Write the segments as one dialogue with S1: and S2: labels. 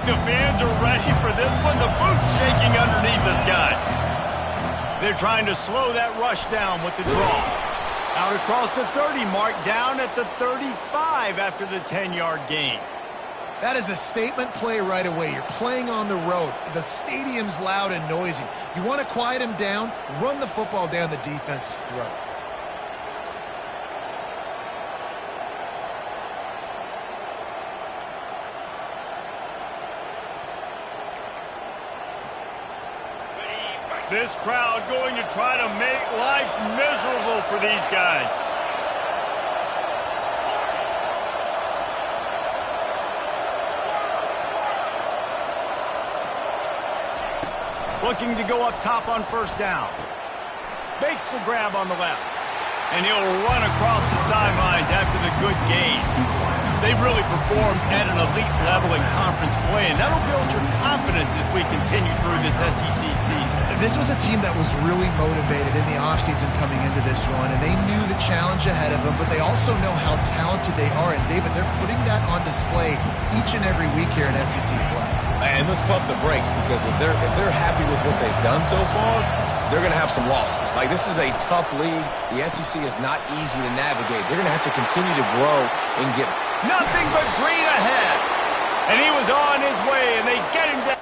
S1: the fans are ready for this one. The booth's shaking underneath us, guys. They're trying to slow that rush down with the draw. Out across the 30 mark, down at the 35 after the 10-yard gain.
S2: That is a statement play right away. You're playing on the road. The stadium's loud and noisy. You want to quiet him down, run the football down the defense's throat.
S1: This crowd going to try to make life miserable for these guys. Looking to go up top on first down. Makes the grab on the left. And he'll run across the sidelines after the good gain. They've really performed at an elite level in conference play, and that'll build your confidence as we continue through this SEC season.
S2: This was a team that was really motivated in the offseason coming into this one, and they knew the challenge ahead of them, but they also know how talented they are. And, David, they're putting that on display each and every week here in SEC play.
S3: And let's pump the brakes, because if they're happy with what they've done so far, they're going to have some losses. Like, this is a tough league. The SEC is not easy to navigate. They're going to have to continue to grow and get
S1: nothing but green ahead. And he was on his way, and they get him down.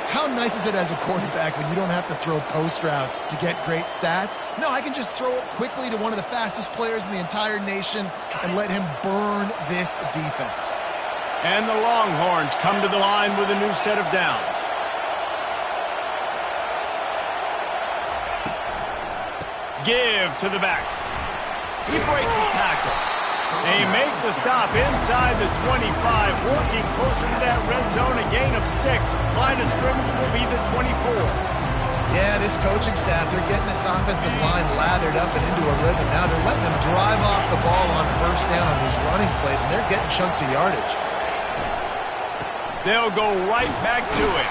S2: How nice is it as a quarterback when you don't have to throw post routes to get great stats? No, I can just throw it quickly to one of the fastest players in the entire nation and let him burn this defense.
S1: And the Longhorns come to the line with a new set of downs. Give to the back. He breaks the tackle. They make the stop inside the 25, working closer to that red zone, a gain of 6. Line of scrimmage will be the 24.
S2: Yeah, this coaching staff, they're getting this offensive line lathered up and into a rhythm. Now they're letting them drive off the ball on first down on these running plays, and they're getting chunks of yardage.
S1: They'll go right back to it.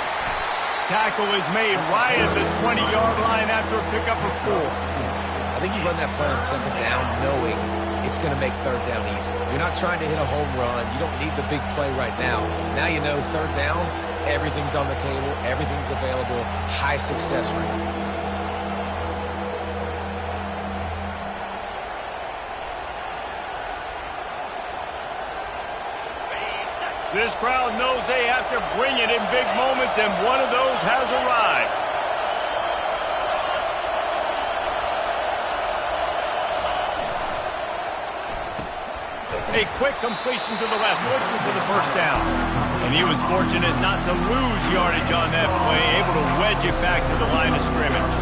S1: Tackle is made right at the 20-yard line after a pickup of 4.
S3: I think you run that play on second down knowing it's going to make third down easy. You're not trying to hit a home run. You don't need the big play right now. Now you know third down, everything's on the table, everything's available, high success rate.
S1: This crowd knows they have to bring it in big moments, and one of those has arrived. A quick completion to the left, looking for the first down. And he was fortunate not to lose yardage on that play, able to wedge it back to the line of scrimmage.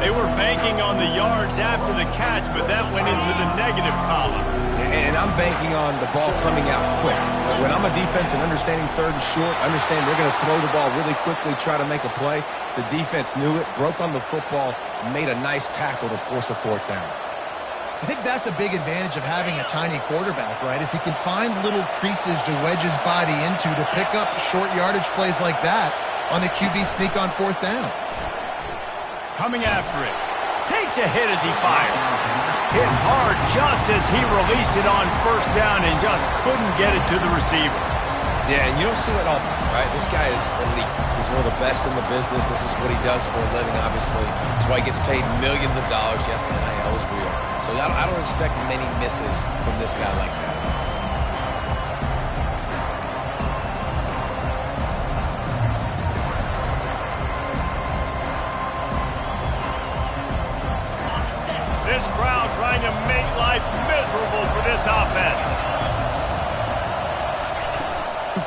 S1: They were banking on the yards after the catch, but that went into the negative column.
S3: And I'm banking on the ball coming out quick. When I'm a defense and understanding third and short, understand they're going to throw the ball really quickly, try to make a play. The defense knew it, broke on the football, made a nice tackle to force a fourth down.
S2: I think that's a big advantage of having a tiny quarterback, right? Is he can find little creases to wedge his body into to pick up short yardage plays like that on the QB sneak on fourth down.
S1: Coming after it. Takes a hit as he fires. Hit hard just as he released it on first down and just couldn't get it to the receiver.
S3: Yeah, and you don't see that often, right? This guy is elite. He's one of the best in the business. This is what he does for a living, obviously. That's why he gets paid millions of dollars. Yes, NIL is real. So I don't expect many misses from this guy like that.
S1: This crowd trying to make life miserable for this offense.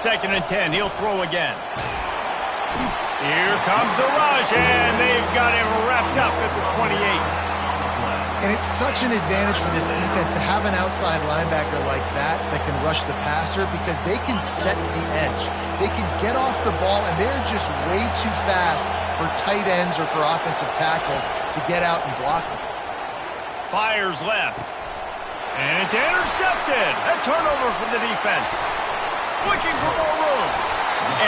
S1: 2nd and 10, he'll throw again. Here comes the rush, and they've got him wrapped up at the 28.
S2: And it's such an advantage for this defense to have an outside linebacker like that can rush the passer because they can set the edge. They can get off the ball, and they're just way too fast for tight ends or for offensive tackles to get out and block them.
S1: Fires left. And it's intercepted. A turnover for the defense. Looking for more room.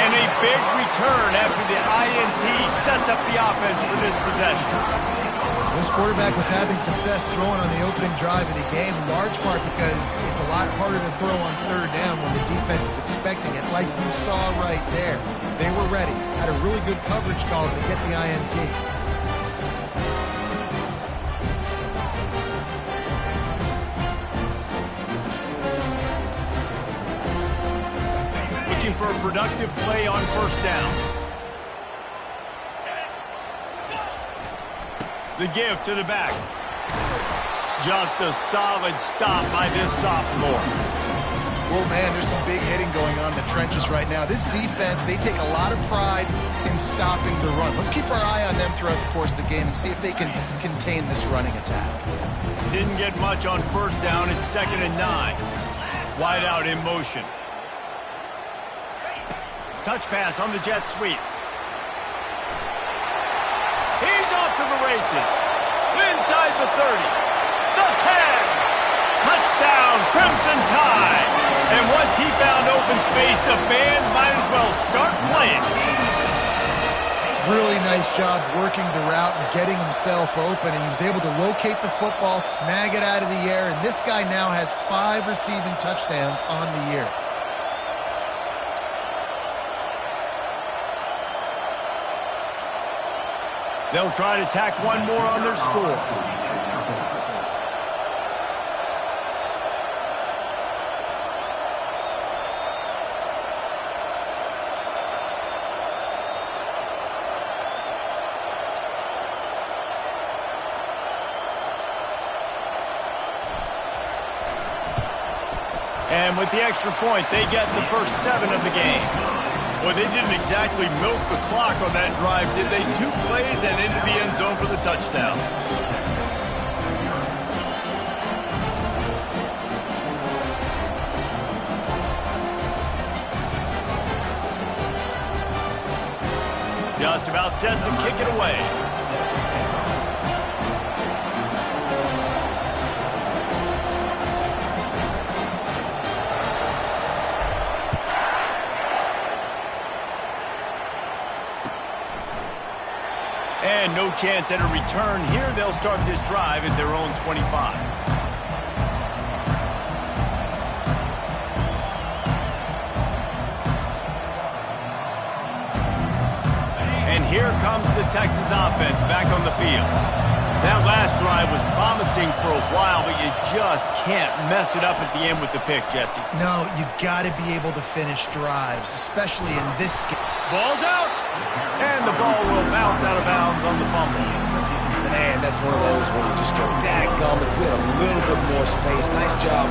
S1: And a big return after the INT sets up the offense for this possession.
S2: This quarterback was having success throwing on the opening drive of the game, in large part because it's a lot harder to throw on third down when the defense is expecting it, like you saw right there. They were ready, had a really good coverage call to get the INT.
S1: Looking for a productive play on first down. The give to the back. Just a solid stop by this sophomore.
S2: Well, man, there's some big hitting going on in the trenches right now. This defense, they take a lot of pride in stopping the run. Let's keep our eye on them throughout the course of the game and see if they can contain this running attack.
S1: Didn't get much on first down. It's 2nd and 9. Wide out in motion. Touch pass on the jet sweep. He's off to the races. Inside the 30. The 10. Touchdown, Crimson Tide. And once he found open space, the band might as well start playing.
S2: Really nice job working the route and getting himself open. And he was able to locate the football, snag it out of the air. And this guy now has 5 receiving touchdowns on the year.
S1: They'll try to tack one more on their score. And with the extra point, they get the first 7 of the game. Well, they didn't exactly milk the clock on that drive, did they? 2 plays and into the end zone for the touchdown. Just about set to kick it away. And no chance at a return here. They'll start this drive at their own 25. And here comes the Texas offense back on the field. That last drive was promising for a while, but you just can't mess it up at the end with the pick, Jesse.
S2: No, you got to be able to finish drives, especially in this game.
S1: Ball's out, and the ball will bounce out of bounds on the fumble.
S3: Man, that's one of those where you just go, dadgummit, if we had a little bit more space. Nice job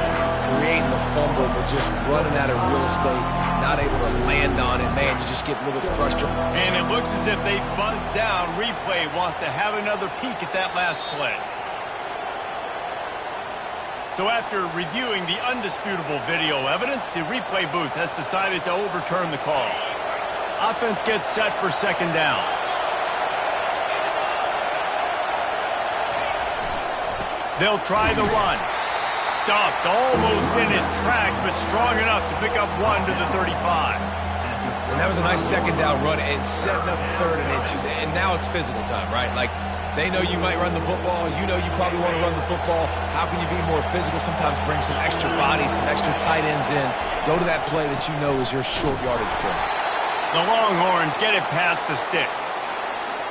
S3: creating the fumble, but just running out of real estate, not able to land on it. Man, you just get a little bit frustrated.
S1: And it looks as if they buzzed down. Replay wants to have another peek at that last play. So after reviewing the undisputable video evidence, the replay booth has decided to overturn the call. Offense gets set for 2nd down. They'll try the run. Stuffed almost in his tracks, but strong enough to pick up 1 to the 35.
S3: And that was a nice 2nd down run and setting up 3rd and inches. And now it's physical time, right? Like, they know you might run the football. You know you probably want to run the football. How can you be more physical? Sometimes bring some extra bodies, some extra tight ends in. Go to that play that you know is your short yardage play.
S1: The Longhorns get it past the sticks.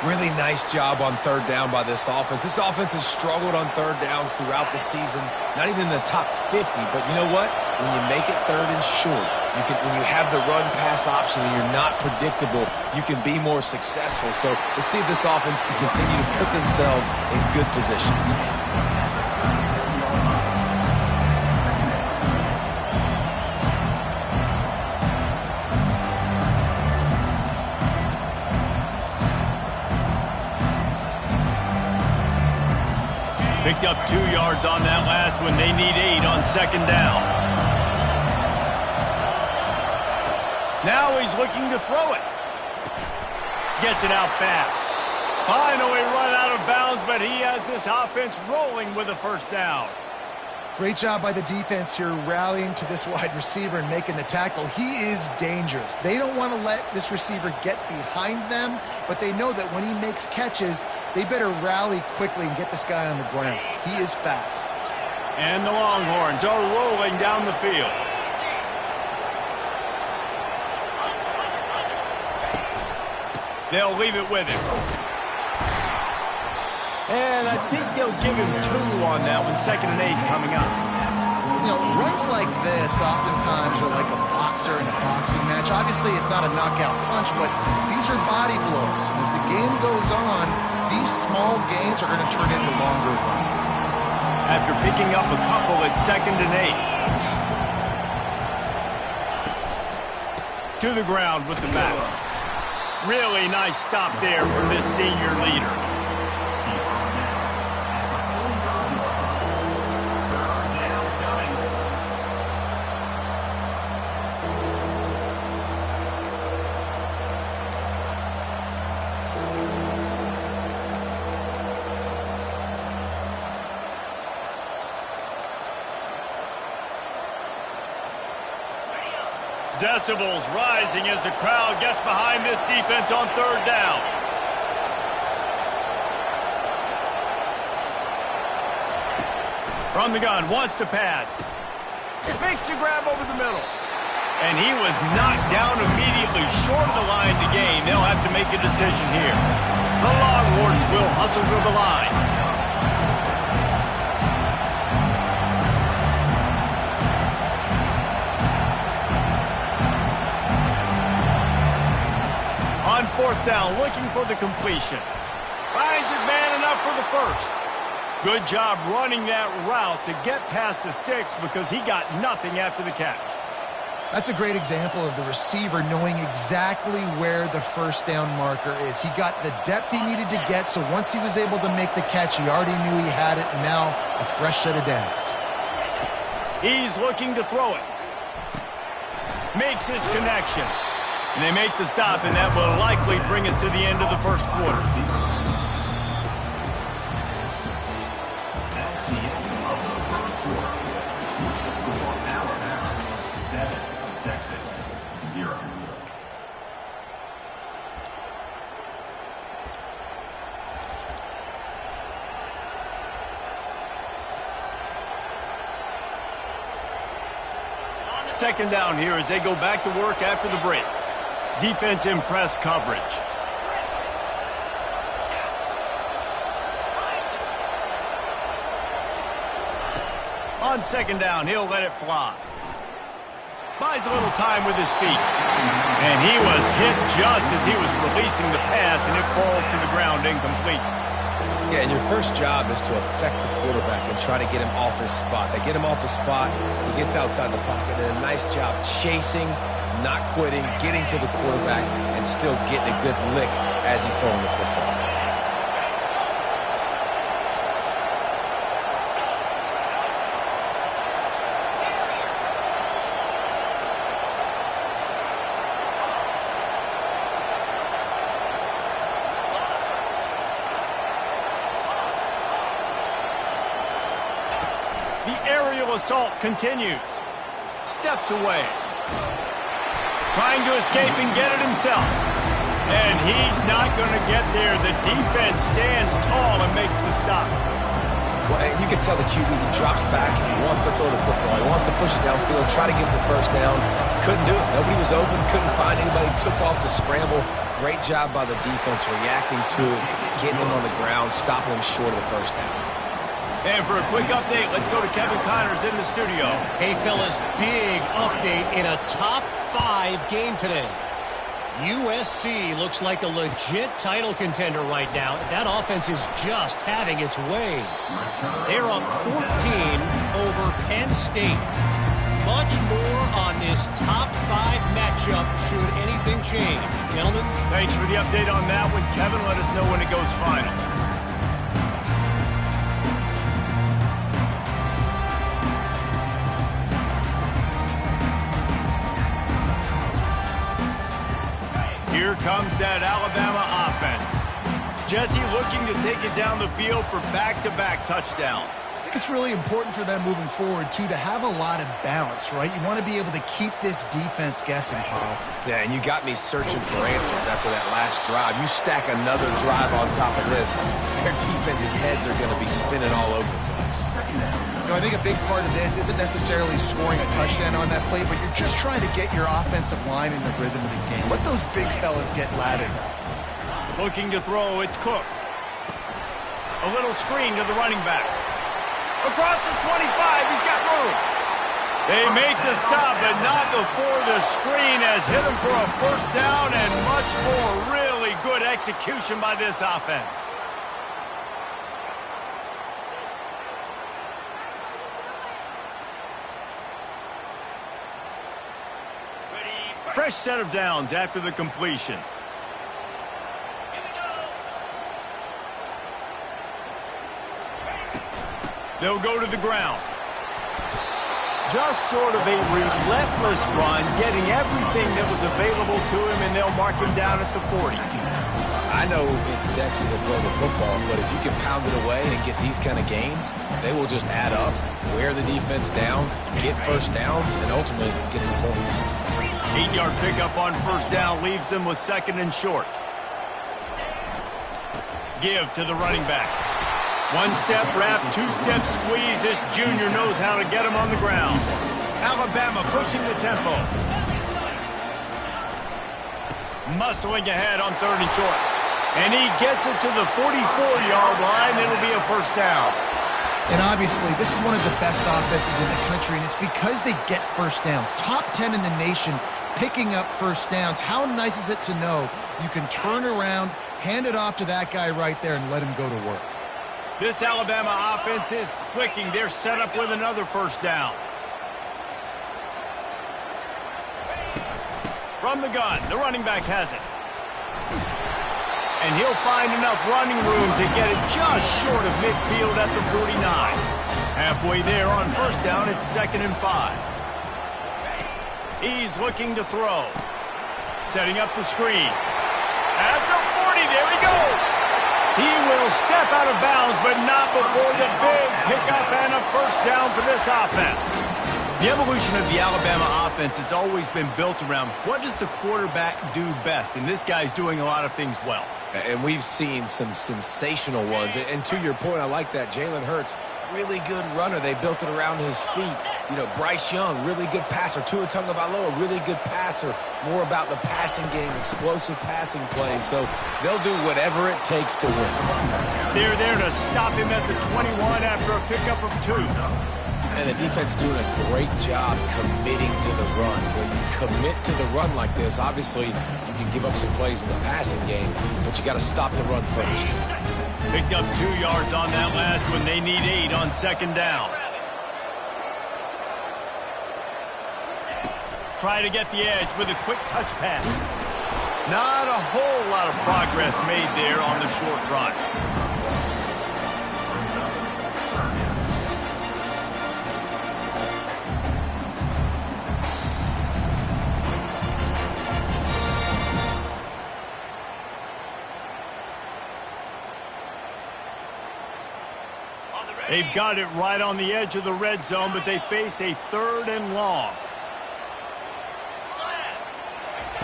S3: Really nice job on 3rd down by this offense. This offense has struggled on 3rd downs throughout the season. Not even in the top 50, but you know what? When you make it 3rd and short, when you have the run-pass option and you're not predictable, you can be more successful. So let's see if this offense can continue to put themselves in good positions.
S1: Picked picked up 2 yards on that last one. They need 8 on second down. Now he's looking to throw it. Gets it out fast. Finally run out of bounds, but he has this offense rolling with a first down.
S2: Great job by the defense here rallying to this wide receiver and making the tackle. He is dangerous. They don't want to let this receiver get behind them, but they know that when he makes catches, they better rally quickly and get this guy on the ground. He is fast.
S1: And the Longhorns are rolling down the field. They'll leave it with him. And I think they'll give him 2 on that one. 2nd and 8 coming up.
S2: You know, runs like this oftentimes are like a boxer in a boxing match. Obviously, it's not a knockout punch, but these are body blows. And as the game goes on, these small gains are going to turn into longer runs.
S1: After picking up a couple, it's 2nd and 8. To the ground with the back. Really nice stop there from this senior leader. Decibels rising as the crowd gets behind this defense on 3rd down. From the gun, wants to pass. Makes a grab over the middle. And he was knocked down immediately short of the line to gain. They'll have to make a decision here. The Longhorns will hustle to the line. On 4th down, looking for the completion. Finds his man enough for the first. Good job running that route to get past the sticks because he got nothing after the catch.
S2: That's a great example of the receiver knowing exactly where the first down marker is. He got the depth he needed to get, so once he was able to make the catch, he already knew he had it, and now a fresh set of downs.
S1: He's looking to throw it. Makes his connection. And they make the stop, and that will likely bring us to the end of the first quarter.
S4: Texas, 0.
S1: Second down here as they go back to work after the break. Defense in press coverage. On 2nd down, he'll let it fly. Buys a little time with his feet. And he was hit just as he was releasing the pass, and it falls to the ground incomplete.
S3: Yeah, and your first job is to affect the quarterback and try to get him off his spot. They get him off his spot, he gets outside the pocket, and a nice job chasing, not quitting, getting to the quarterback, and still getting a good lick as he's throwing the football.
S1: The aerial assault continues. Steps away. Trying to escape and get it himself. And he's not going to get there. The defense stands tall and makes the stop.
S3: Well, you can tell the QB, he drops back and he wants to throw the football. He wants to push it downfield, try to get the first down. Couldn't do it. Nobody was open, couldn't find anybody, took off to scramble. Great job by the defense reacting to it, getting him on the ground, stopping him short of the first down.
S1: And for a quick update, let's go to Kevin Connors in the studio.
S5: Hey, fellas, big update in a top 5 game today. USC looks like a legit title contender right now. That offense is just having its way. They're up 14 over Penn State. Much more on this top 5 matchup should anything change. Gentlemen?
S1: Thanks for the update on that one, Kevin. Let us know when it goes final. comes that Alabama offense. Jesse looking to take it down the field for back-to-back touchdowns.
S2: I think it's really important for them moving forward, too, to have a lot of balance, right? You want to be able to keep this defense guessing, Paul.
S3: Yeah, and you got me searching for answers after that last drive. You stack another drive on top of this, their defense's heads are going to be spinning all over the place.
S2: You know, I think a big part of this isn't necessarily scoring a touchdown on that play, but you're just trying to get your offensive line in the rhythm of the game. Let those big fellas get lathered up.
S1: Looking to throw, it's Cook. A little screen to the running back. Across the 25, he's got room. They make the stop, but not before the screen has hit him for a first down and much more. Really good execution by this offense. Fresh set of downs after the completion. They'll go to the ground. Just sort of a relentless run, getting everything that was available to him, and they'll mark him down at the 40.
S3: I know it's sexy to throw the football, but if you can pound it away and get these kind of gains, they will just add up, wear the defense down, get first downs, and ultimately get some points.
S1: 8-yard pickup on first down leaves them with second and short. Give to the running back. One-step wrap, two-step squeeze. This junior knows how to get him on the ground. Alabama pushing the tempo. Muscling ahead on third and short. And he gets it to the 44-yard line. It'll be a first down.
S2: And obviously, this is one of the best offenses in the country, and it's because they get first downs. Top 10 in the nation picking up first downs. How nice is it to know you can turn around, hand it off to that guy right there, and let him go to work.
S1: This Alabama offense is clicking. They're set up with another first down. From the gun, the running back has it. And he'll find enough running room to get it just short of midfield at the 49. Halfway there on first down, it's 2nd and 5. He's looking to throw. Setting up the screen. At the 40, there he goes. He will step out of bounds, but not before the big pickup and a first down for this offense. The evolution of the Alabama offense has always been built around what does the quarterback do best, and this guy's doing a lot of things well.
S3: And we've seen some sensational ones. And to your point, I like that. Jalen Hurts, really good runner. They built it around his feet. You know, Bryce Young, really good passer. Tua Tagovailoa, really good passer. More about the passing game, explosive passing plays. So they'll do whatever it takes to win.
S1: They're there to stop him at the 21 after a pickup of 2.
S3: And the defense doing a great job committing to the run. When you commit to the run like this, obviously you can give up some plays in the passing game, but you got to stop the run first.
S1: Picked up 2 yards on that last one. They need 8 on second down. Try to get the edge with a quick touch pass. Not a whole lot of progress made there on the short run. They've got it right on the edge of the red zone, but they face a 3rd and long.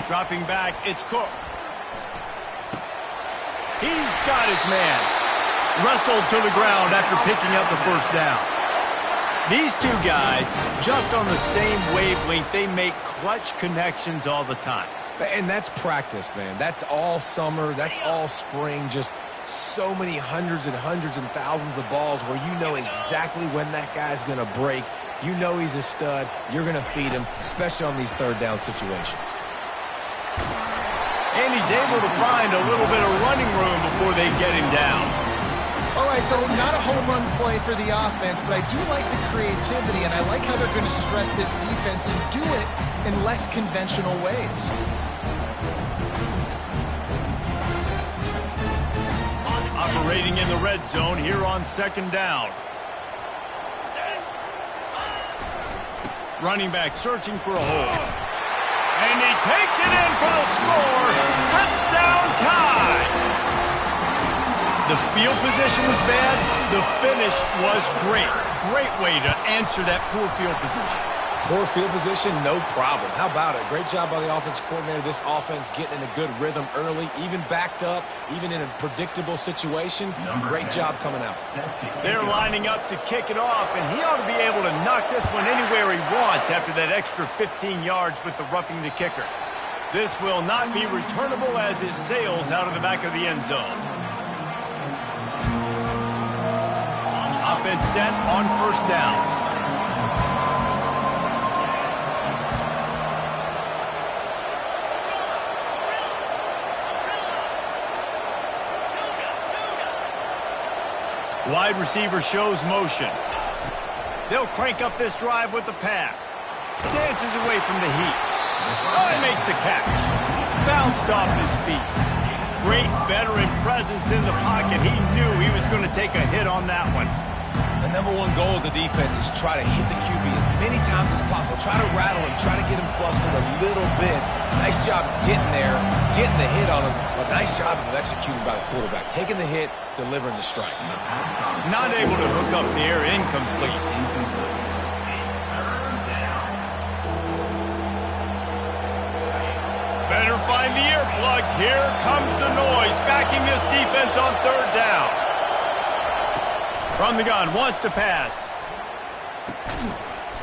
S1: Dropping back, it's Cook. He's got his man. Wrestled to the ground after picking up the first down. These two guys, just on the same wavelength, they make clutch connections all the time.
S3: And that's practice, man. That's all summer. That's all spring. Just so many hundreds and thousands of balls where you know exactly when that guy's going to break. You know he's a stud. You're going to feed him, especially on these third down situations.
S1: And he's able to find a little bit of running room before they get him down.
S2: All right, so not a home run play for the offense, but I do like the creativity, and I like how they're going to stress this defense and do it in less conventional ways.
S1: Operating in the red zone here on second down. Running back searching for a hole. And he takes it in for the score. Touchdown tie. The field position was bad. The finish was great. Great way to answer that poor field position.
S3: Poor field position, no problem. How about it? Great job by the offensive coordinator. This offense getting in a good rhythm early, even backed up, even in a predictable situation. Great job coming out.
S1: They're lining up to kick it off, and he ought to be able to knock this one anywhere he wants after that extra 15 yards with the roughing the kicker. This will not be returnable as it sails out of the back of the end zone. Offense set on first down. Wide receiver shows motion. They'll crank up this drive with the pass. Dances away from the heat. Oh, he makes the catch. Bounced off his feet. Great veteran presence in the pocket. He knew he was going to take a hit on that one.
S3: The number one goal as a defense is try to hit the QB as many times as possible. Try to rattle him. Try to get him flustered a little bit. Nice job getting there, getting the hit on him. But nice job of executing by the quarterback. Taking the hit, delivering the strike.
S1: Not able to hook up there. Incomplete. Better find the earplugs. Here comes the noise. Backing this defense on third down. From the gun, wants to pass.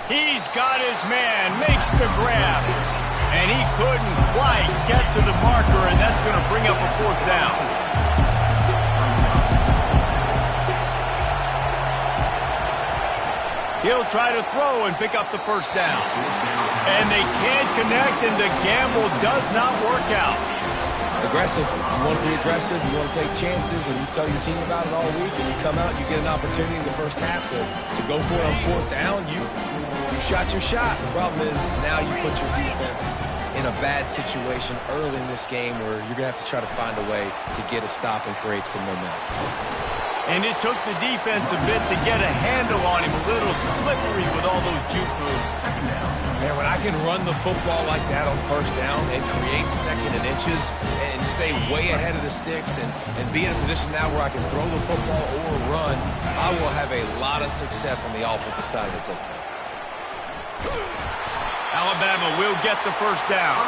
S1: He's got his man, makes the grab. And he couldn't quite get to the marker, and that's going to bring up a fourth down. He'll try to throw and pick up the first down. And they can't connect, and the gamble does not work out.
S3: Aggressive. You want to be aggressive. You want to take chances, and you tell your team about it all week, and you come out, you get an opportunity in the first half to go for it on fourth down. You shot your shot. The problem is now you put your defense in a bad situation early in this game where you're going to have to try to find a way to get a stop and create some momentum.
S1: And it took the defense a bit to get a handle on him, a little slippery with all those juke moves.
S3: Man, when I can run the football like that on first down and create second and inches and stay way ahead of the sticks and be in a position now where I can throw the football or run, I will have a lot of success on the offensive side of the football.
S1: Alabama will get the first down.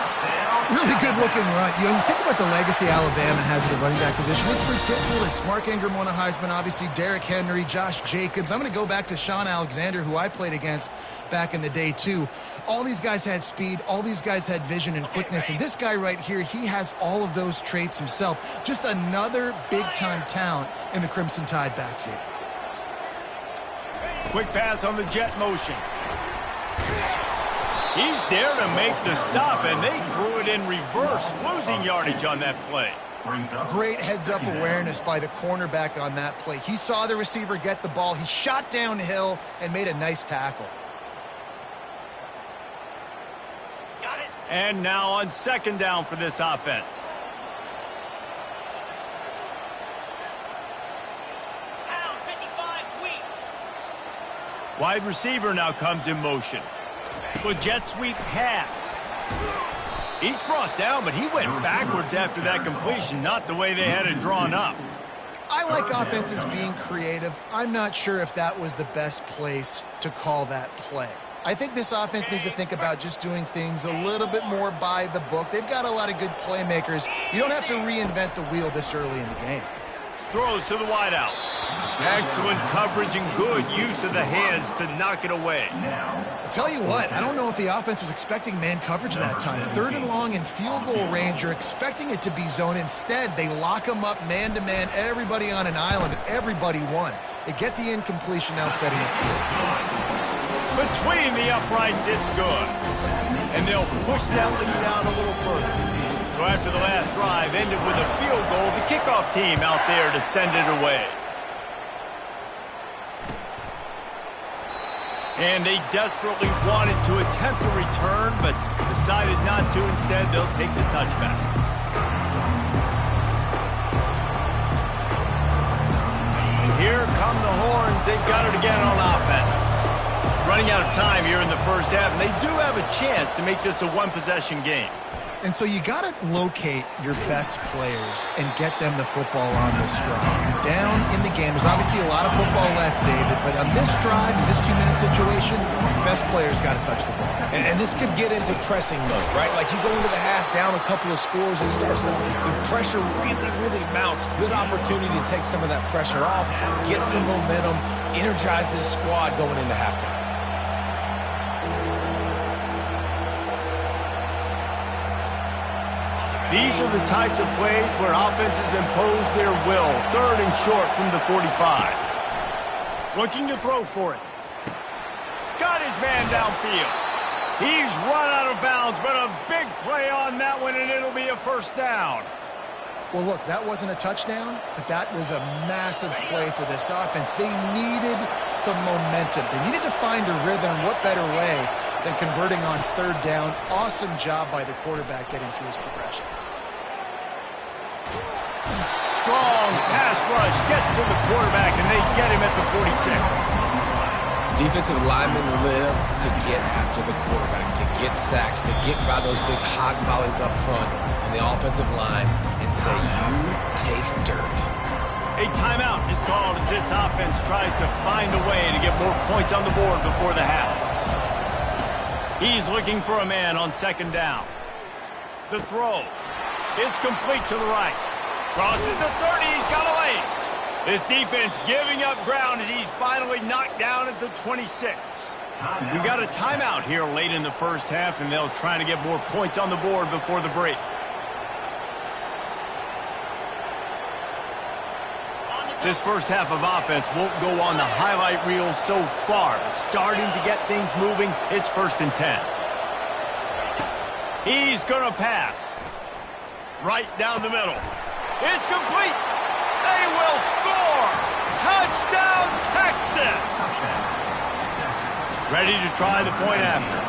S2: Really good-looking run. You know, you think about the legacy Alabama has at the running back position. It's ridiculous. Mark Ingram won a Heisman, obviously. Derrick Henry, Josh Jacobs. I'm going to go back to Sean Alexander, who I played against back in the day, too. All these guys had speed. All these guys had vision and quickness. And this guy right here, he has all of those traits himself. Just another big-time talent in the Crimson Tide backfield.
S1: Quick pass on the jet motion. He's there to make the stop, and they threw it in reverse, losing yardage on that play.
S2: Great heads-up awareness by the cornerback on that play. He saw the receiver get the ball. He shot downhill and made a nice tackle.
S1: Got it. And now on second down for this offense.
S4: Pound 55 weak.
S1: Wide receiver now comes in motion. With jet sweep pass. He's brought down, but he went backwards after that completion, not the way they had it drawn up.
S2: I like offenses being creative. I'm not sure if that was the best place to call that play. I think this offense needs to think about just doing things a little bit more by the book. They've got a lot of good playmakers. You don't have to reinvent the wheel this early in the game.
S1: Throws to the wideout. Excellent coverage and good use of the hands to knock it away.
S2: I'll tell you what, I don't know if the offense was expecting man coverage that time. Third and long in field goal range, you're expecting it to be zone. Instead, they lock them up man-to-man, everybody on an island, and everybody won. They get the incompletion now setting up field.
S1: Between the uprights, it's good. And they'll push that lead out a little further. So after the last drive ended with a field goal, the kickoff team out there to send it away. And they desperately wanted to attempt a return, but decided not to. Instead, they'll take the touchback. And here come the horns. They've got it again on offense. Running out of time here in the first half, and they do have a chance to make this a one-possession game.
S2: And so you got to locate your best players and get them the football on this drive. You're down in the game. There's obviously a lot of football left, David, but on this drive, in this 2-minute situation, best players got to touch the ball.
S3: And this could get into pressing mode, right? Like you go into the half down a couple of scores, the pressure really mounts. Good opportunity to take some of that pressure off, get some momentum, energize this squad going into halftime.
S1: These are the types of plays where offenses impose their will. 3rd and short from the 45. Looking to throw for it. Got his man downfield. He's run out of bounds, but a big play on that one, and it'll be a first down.
S2: Well, look, that wasn't a touchdown, but that was a massive play for this offense. They needed some momentum. They needed to find a rhythm. What better way than converting on 3rd down? Awesome job by the quarterback getting through his progression.
S1: Strong pass rush gets to the quarterback, and they get him at the 46.
S3: Defensive linemen live to get after the quarterback, to get sacks, to get by those big hot volleys up front on the offensive line and say, you taste dirt.
S1: A timeout is called as this offense tries to find a way to get more points on the board before the half. He's looking for a man on 2nd down. The throw is complete to the right. Crosses the 30, he's got a lane. This defense giving up ground as he's finally knocked down at the 26. We've got a timeout here late in the first half, and they'll try to get more points on the board before the break. This first half of offense won't go on the highlight reel so far. But starting to get things moving, it's 1st and 10. He's going to pass. Right down the middle. It's complete. They will score. Touchdown, Texas. Ready to try the point after.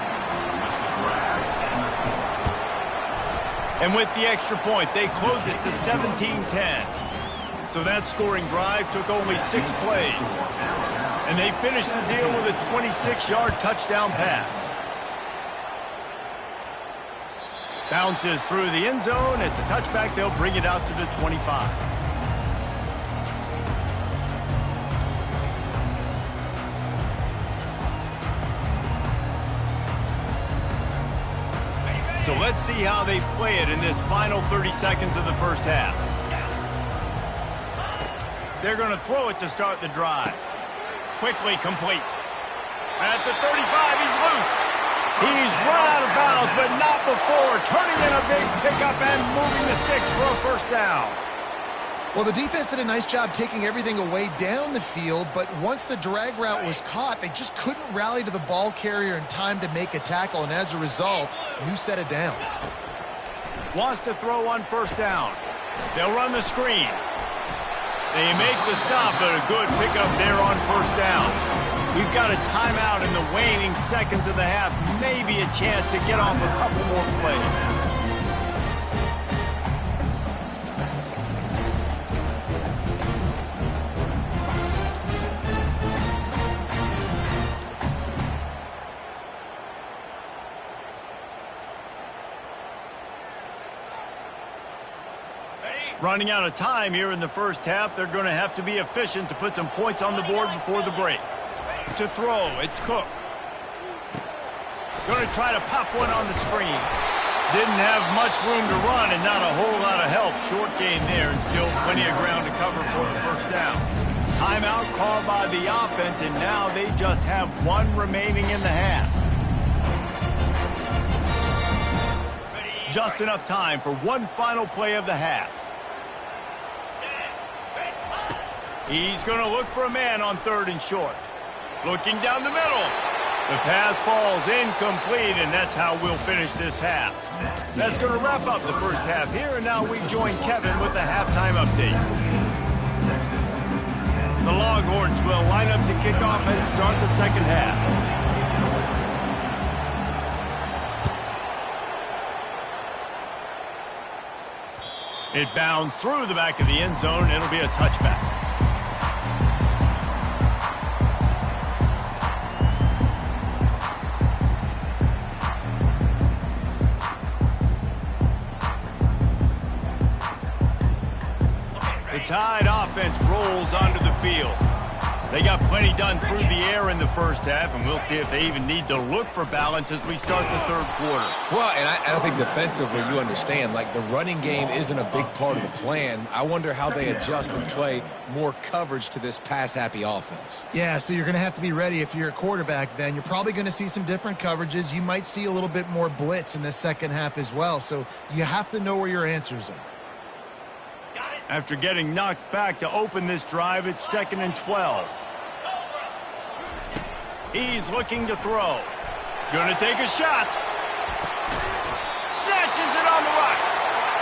S1: And with the extra point, they close it to 17-10. So that scoring drive took only 6 plays. And they finished the deal with a 26-yard touchdown pass. Bounces through the end zone. It's a touchback. They'll bring it out to the 25. So let's see how they play it in this final 30 seconds of the first half. They're going to throw it to start the drive. Quickly complete. At the 35, he's loose. He's run out of bounds, but not before turning in a big pickup and moving the sticks for a first down.
S2: Well, the defense did a nice job taking everything away down the field, but once the drag route was caught, they just couldn't rally to the ball carrier in time to make a tackle, and as a result, new set of downs.
S1: Wants to throw on 1st down. They'll run the screen. They make the stop, but a good pickup there on 1st down. We've got a timeout in the waning seconds of the half. Maybe a chance to get off a couple more plays. Running out of time here in the first half. They're going to have to be efficient to put some points on the board before the break. To throw, it's Cook. Going to try to pop one on the screen. Didn't have much room to run and not a whole lot of help. Short gain there and still plenty of ground to cover for the first down. Timeout called by the offense, and now they just have 1 remaining in the half. Just enough time for one final play of the half. He's going to look for a man on 3rd and short. Looking down the middle. The pass falls incomplete, and that's how we'll finish this half. That's going to wrap up the first half here, and now we join Kevin with the halftime update. The Longhorns will line up to kick off and start the second half. It bounds through the back of the end zone. It'll be a touchback. Tide offense rolls onto the field. They got plenty done through the air in the first half, and we'll see if they even need to look for balance as we start the third quarter.
S3: Well, and I think defensively, you understand, like the running game isn't a big part of the plan. I wonder how they adjust and play more coverage to this pass-happy offense.
S2: Yeah, so you're going to have to be ready if you're a quarterback then. You're probably going to see some different coverages. You might see a little bit more blitz in the second half as well, so you have to know where your answers are.
S1: After getting knocked back to open this drive, it's 2nd and 12. He's looking to throw. Gonna take a shot. Snatches it on the run.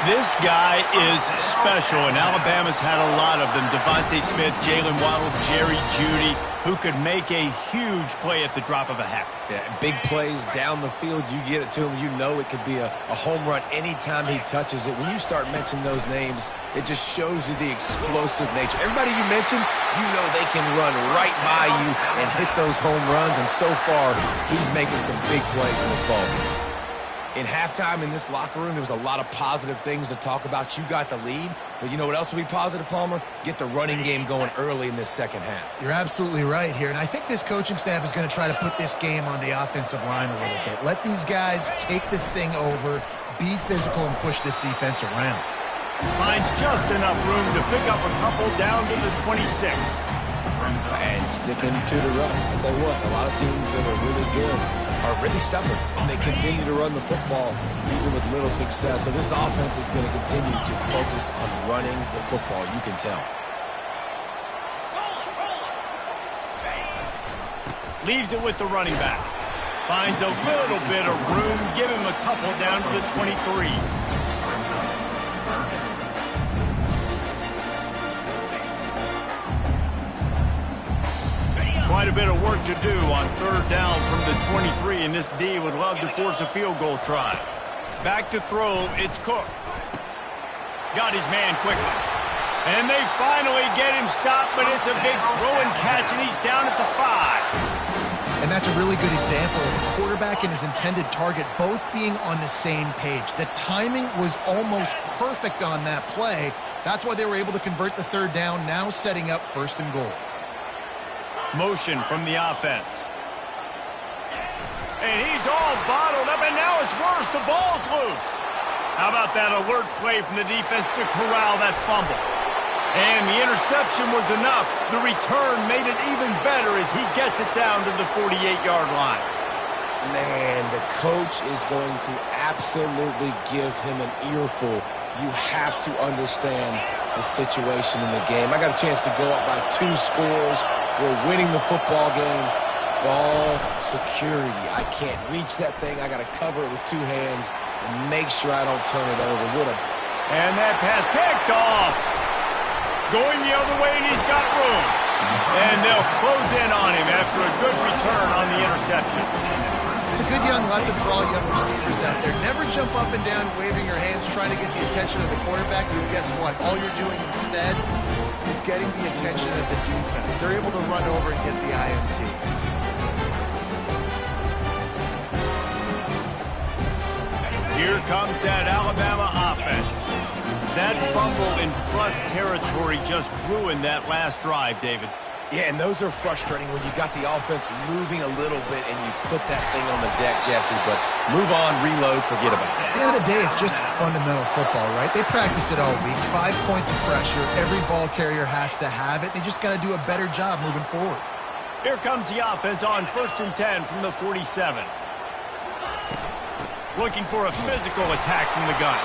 S1: This guy is special, and Alabama's had a lot of them. Devontae Smith, Jalen Waddle, Jerry Jeudy, who could make a huge play at the drop of a hat.
S3: Yeah, big plays down the field. You get it to him, you know it could be a home run anytime he touches it. When you start mentioning those names, it just shows you the explosive nature. Everybody you mentioned, you know they can run right by you and hit those home runs, and so far, he's making some big plays in this ball game. In halftime in this locker room, there was a lot of positive things to talk about. You got the lead, but you know what else will be positive, Palmer? Get the running game going early in this second half.
S2: You're absolutely right here, and I think this coaching staff is going to try to put this game on the offensive line a little bit. Let these guys take this thing over, be physical, and push this defense around.
S1: Finds just enough room to pick up a couple down to the 26.
S3: And sticking to the run. I'll tell you what, a lot of teams that are really good are really stubborn, and they continue to run the football even with little success. So this offense is going to continue to focus on running the football, you can tell.
S1: Leaves it with the running back. Finds a little bit of room. Give him a couple down to the 23. Quite a bit of work to do on third down from the 23, and this D would love to force a field goal try. Back to throw, it's Cook. Got his man quickly. And they finally get him stopped, but it's a big throw and catch, and he's down at the 5.
S2: And that's a really good example of the quarterback and his intended target both being on the same page. The timing was almost perfect on that play. That's why they were able to convert the third down, now setting up 1st and goal.
S1: Motion from the offense. And he's all bottled up, and now it's worse. The ball's loose. How about that alert play from the defense to corral that fumble? And the interception was enough. The return made it even better as he gets it down to the 48-yard line.
S3: Man, the coach is going to absolutely give him an earful. You have to understand the situation in the game. I got a chance to go up by 2 scores. We're winning the football game. Ball security. I can't reach that thing. I got to cover it with 2 hands and make sure I don't turn it over.
S1: And that pass picked off. Going the other way, and he's got room. And they'll close in on him after a good return on the interception.
S2: It's a good young lesson for all young receivers out there. Never jump up and down waving your hands trying to get the attention of the quarterback, because guess what? All you're doing instead is getting the attention of the defense. They're able to run over and get the INT.
S1: Here comes that Alabama offense. That fumble in plus territory just ruined that last drive, David.
S3: Yeah, and those are frustrating when you got the offense moving a little bit and you put that thing on the deck, Jesse. But move on, reload, forget about it.
S2: At the end of the day, it's just fundamental football, right? They practice it all week. 5 points of pressure. Every ball carrier has to have it. They just got to do a better job moving forward.
S1: Here comes the offense on 1st and 10 from the 47. Looking for a physical attack from the gun.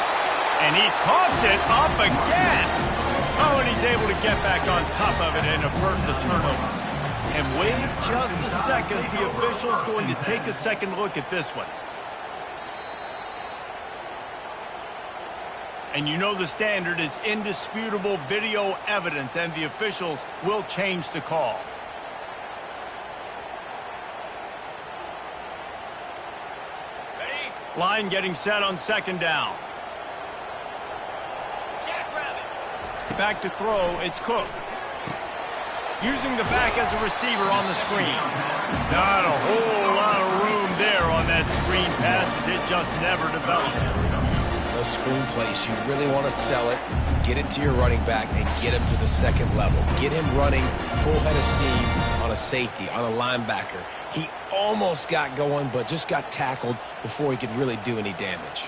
S1: And he coughs it up again. Oh, and he's able to get back on top of it and avert the turnover. And wait just a second. The official's going to take a second look at this one. And you know the standard is indisputable video evidence, and the officials will change the call.
S4: Ready?
S1: Line getting set on 2nd down. Back to throw, it's Cook. Using the back as a receiver on the screen. Not a whole lot of room there on that screen pass, as it just never developed.
S3: those screen plays, you really want to sell it, get it to your running back, and get him to the second level. Get him running full head of steam on a safety, on a linebacker. He almost got going, but just got tackled before he could really do any damage.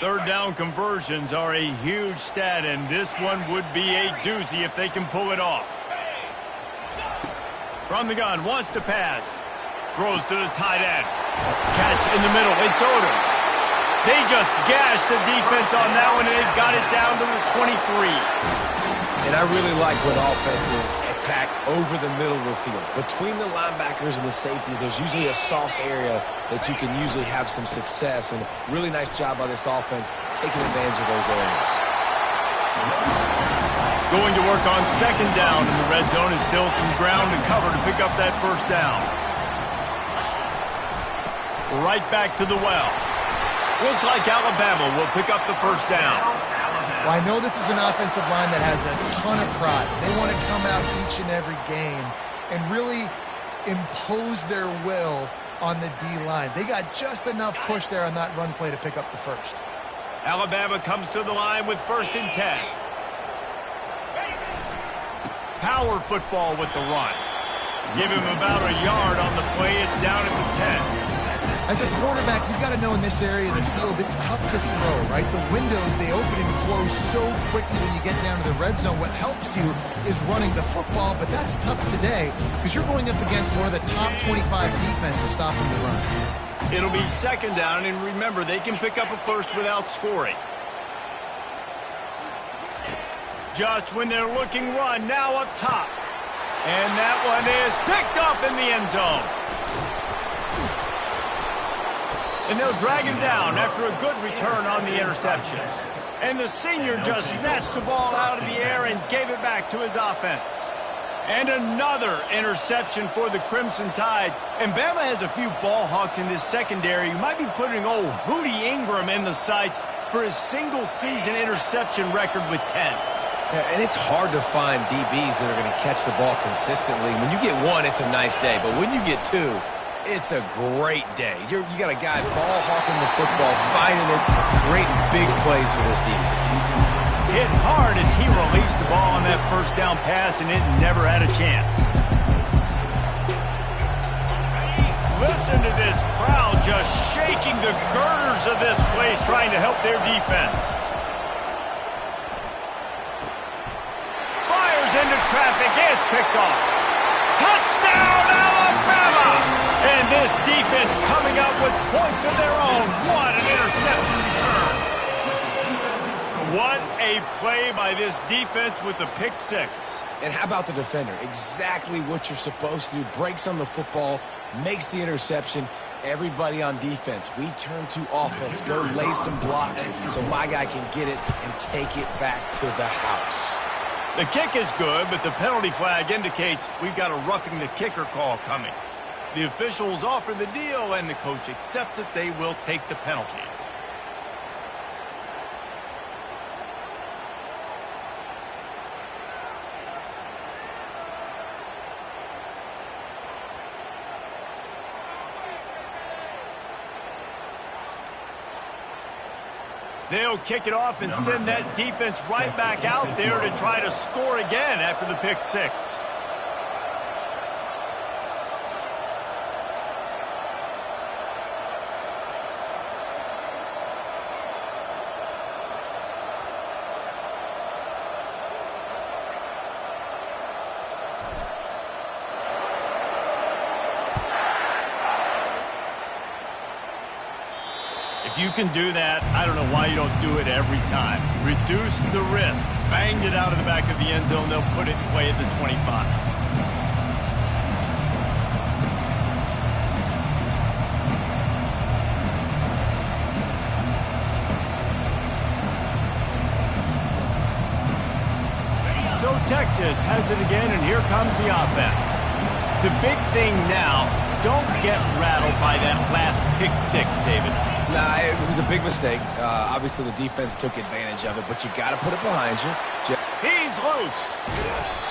S1: Third down conversions are a huge stat, and this one would be a doozy if they can pull it off. From the gun, wants to pass. Throws to the tight end. Catch in the middle. It's Odom. They just gashed the defense on that one, and they've got it down to the 23.
S3: And I really like when offenses attack over the middle of the field. Between the linebackers and the safeties, there's usually a soft area that you can usually have some success. And really nice job by this offense taking advantage of those areas.
S1: Going to work on second down in the red zone is still some ground to cover to pick up that first down. Right back to the well. Looks like Alabama will pick up the first down.
S2: Well, I know this is an offensive line that has a ton of pride. They want to come out each and every game and really impose their will on the D-line. They got just enough push there on that run play to pick up the first.
S1: Alabama comes to the line with 1st and 10. Power football with the run. Give him about a yard on the play. It's down at the 10.
S2: As a quarterback, you've got to know in this area of the field, it's tough to throw, right? The windows, they open and close so quickly when you get down to the red zone. What helps you is running the football, but that's tough today because you're going up against one of the top 25 defenses stopping the run.
S1: It'll be second down, and remember, they can pick up a first without scoring. Just when they're looking run, now up top. And that one is picked off in the end zone. And they'll drag him down after a good return on the interception. And the senior just snatched the ball out of the air and gave it back to his offense. And another interception for the Crimson Tide. And Bama has a few ball hawks in this secondary. You might be putting old Hootie Ingram in the sights for his single-season interception record with 10.
S3: Yeah, and it's hard to find DBs that are going to catch the ball consistently. When you get one, it's a nice day. But when you get two, it's a great day. You got a guy ball hawking the football, finding it, creating big plays for this defense.
S1: Hit hard as he released the ball on that first down pass, and it never had a chance. Listen to this crowd just shaking the girders of this place, trying to help their defense. Fires into traffic. It's picked off. Touchdown, Alabama! And this defense coming up with points of their own. What an interception return. What a play by this defense with a pick six.
S3: And how about the defender? Exactly what you're supposed to do. Breaks on the football, makes the interception. Everybody on defense, we turn to offense. Go lay some blocks so my guy can get it and take it back to the house.
S1: The kick is good, but the penalty flag indicates we've got a roughing the kicker call coming. The officials offer the deal, and the coach accepts it. They will take the penalty. They'll kick it off and send that defense right back out there to try to score again after the pick six. If you can do that, I don't know why you don't do it every time. Reduce the risk. Banged it out of the back of the end zone. They'll put it in play at the 25. So Texas has it again, and here comes the offense. The big thing now, don't get rattled by that last pick six, David.
S3: Nah, it was a big mistake. Obviously, the defense took advantage of it, but you got to put it behind you.
S1: He's is loose.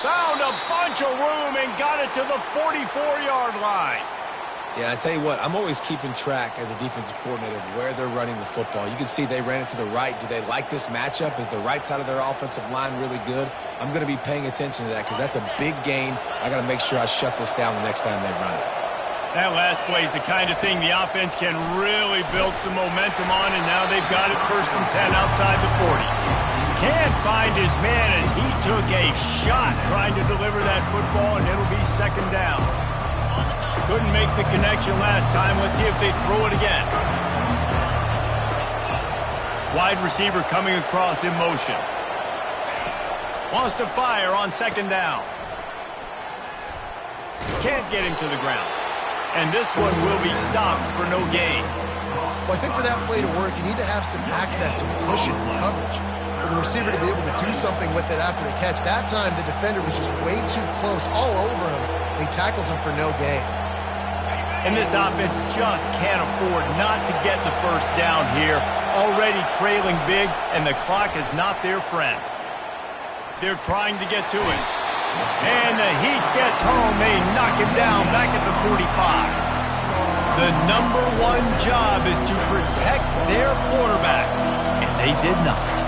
S1: Found a bunch of room and got it to the 44-yard line.
S3: Yeah, I tell you what, I'm always keeping track as a defensive coordinator of where they're running the football. You can see they ran it to the right. Do they like this matchup? Is the right side of their offensive line really good? I'm going to be paying attention to that because that's a big gain. I got to make sure I shut this down the next time they run it.
S1: That last play is the kind of thing the offense can really build some momentum on, and now they've got it 1st and 10 outside the 40. Can't find his man as he took a shot trying to deliver that football, and it'll be 2nd down. Couldn't make the connection last time. Let's see if they throw it again. Wide receiver coming across in motion. Wants to fire on 2nd down. Can't get him to the ground. And this one will be stopped for no gain.
S2: Well, I think for that play to work, you need to have some access, some cushion in coverage. For the receiver to be able to do something with it after the catch. That time, the defender was just way too close, all over him, and he tackles him for no gain.
S1: And this offense just can't afford not to get the 1st down here. Already trailing big, and the clock is not their friend. They're trying to get to it. And the heat gets home. They knock him down back at the 45. The #1 job is to protect their quarterback, and they did not.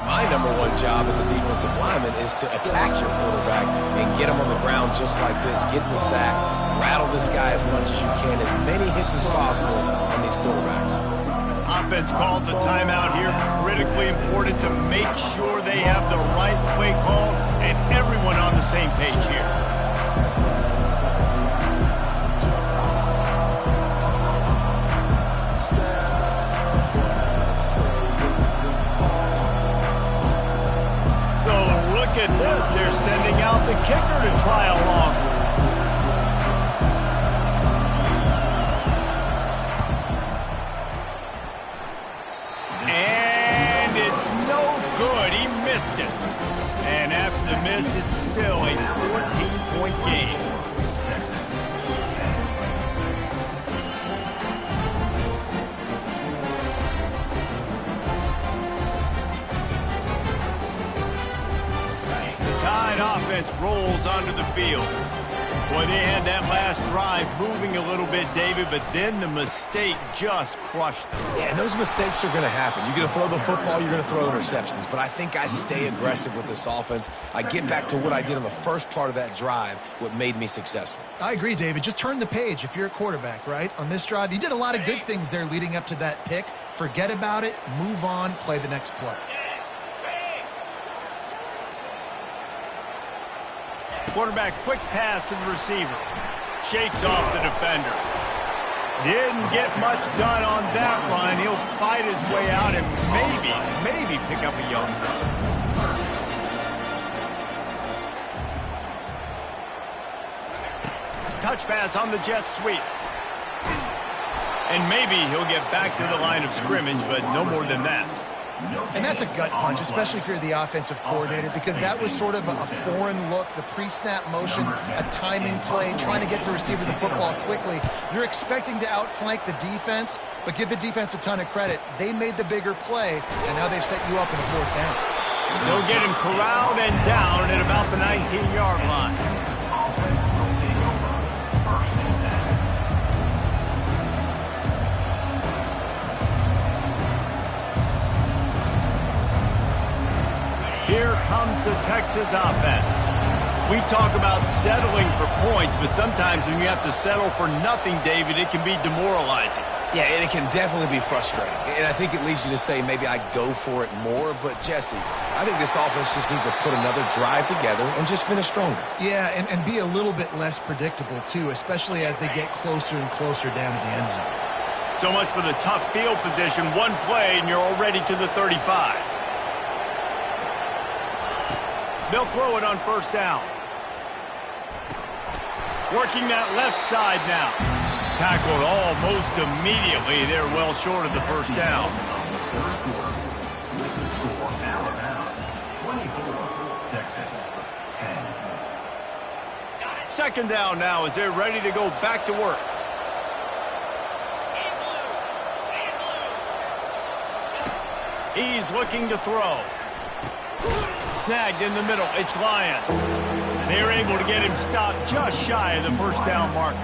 S3: My #1 job as a defensive lineman is to attack your quarterback and get him on the ground just like this, get in the sack, rattle this guy as much as you can, as many hits as possible on these quarterbacks.
S1: Offense calls a timeout here. Critically important to make sure they have the right play call and everyone on the same page here. Look at this. They're sending out the kicker to try a long one. And it's no good. He missed it. And after the miss, it's still a 14-point game. Offense rolls onto the field. Boy, they had that last drive moving a little bit, David, but then the mistake just crushed them.
S3: Yeah, and those mistakes are going to happen. You're going to throw the football, you're going to throw interceptions, but I think I stay aggressive with this offense. I get back to what I did on the first part of that drive, what made me successful.
S2: I agree, David. Just turn the page if you're a quarterback, right? On this drive, you did a lot of good things there leading up to that pick. Forget about it, move on, play the next play.
S1: Quarterback, quick pass to the receiver. Shakes off the defender. Didn't get much done on that run. He'll fight his way out and maybe pick up a yard. Touch pass on the jet sweep. And maybe he'll get back to the line of scrimmage, but no more than that.
S2: And that's a gut punch, especially if you're the offensive coordinator, because that was sort of a foreign look, the pre-snap motion, a timing play, trying to get the receiver the football quickly. You're expecting to outflank the defense, but give the defense a ton of credit. They made the bigger play, and now they've set you up in a 4th down.
S1: They'll get him corralled and down at about the 19-yard line. Here comes the Texas offense. We talk about settling for points, but sometimes when you have to settle for nothing, David, it can be demoralizing.
S3: Yeah, and it can definitely be frustrating. And I think it leads you to say maybe I go for it more. But, Jesse, I think this offense just needs to put another drive together and just finish stronger.
S2: Yeah, and be a little bit less predictable, too, especially as they get closer and closer down to the end zone.
S1: So much for the tough field position. One play, and you're already to the 35. They'll throw it on 1st down. Working that left side now. Tackled almost immediately. They're well short of the first down. Second down now as they're ready to go back to work. He's looking to throw. Snagged in the middle. It's Lions. They're able to get him stopped just shy of the first down marker.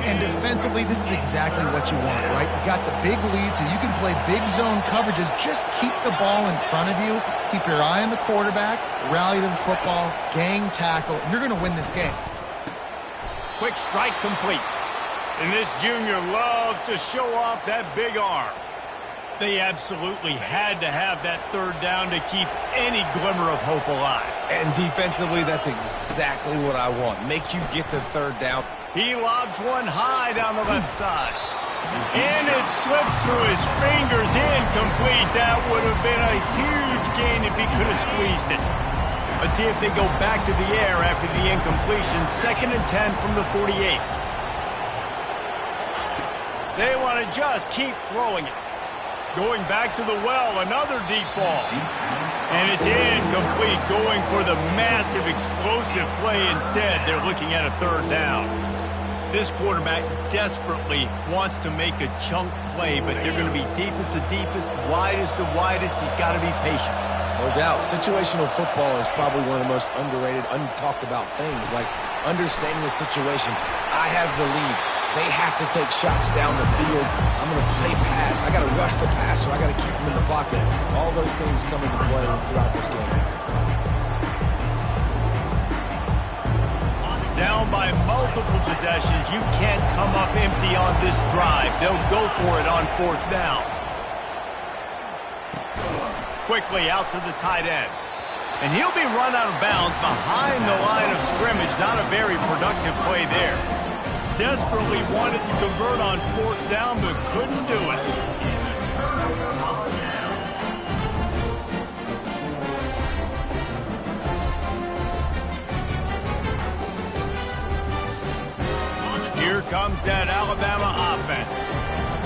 S2: And defensively, this is exactly what you want, right? You got the big lead, so you can play big zone coverages. Just keep the ball in front of you. Keep your eye on the quarterback. Rally to the football. Gang tackle. And you're going to win this game.
S1: Quick strike complete. And this junior loves to show off that big arm. They absolutely had to have that third down to keep any glimmer of hope alive.
S3: And defensively, that's exactly what I want. Make you get the third down.
S1: He lobs one high down the left side. And it slips through his fingers, incomplete. That would have been a huge gain if he could have squeezed it. Let's see if they go back to the air after the incompletion. 2nd and 10 from the 48. They want to just keep throwing it. Going back to the well, another deep ball. And it's incomplete, going for the massive explosive play instead. They're looking at a third down. This quarterback desperately wants to make a chunk play, but they're going to be deepest to deepest, widest to widest. He's got to be patient.
S3: No doubt. Situational football is probably one of the most underrated, untalked about things, like understanding the situation. I have the lead. They have to take shots down the field. I'm going to play pass. I got to rush the passer. I got to keep him in the pocket. All those things come into play throughout this game.
S1: Down by multiple possessions. You can't come up empty on this drive. They'll go for it on 4th down. Quickly out to the tight end. And he'll be run out of bounds behind the line of scrimmage. Not a very productive play there. Desperately wanted to convert on 4th down, but couldn't do it. Here comes that Alabama offense.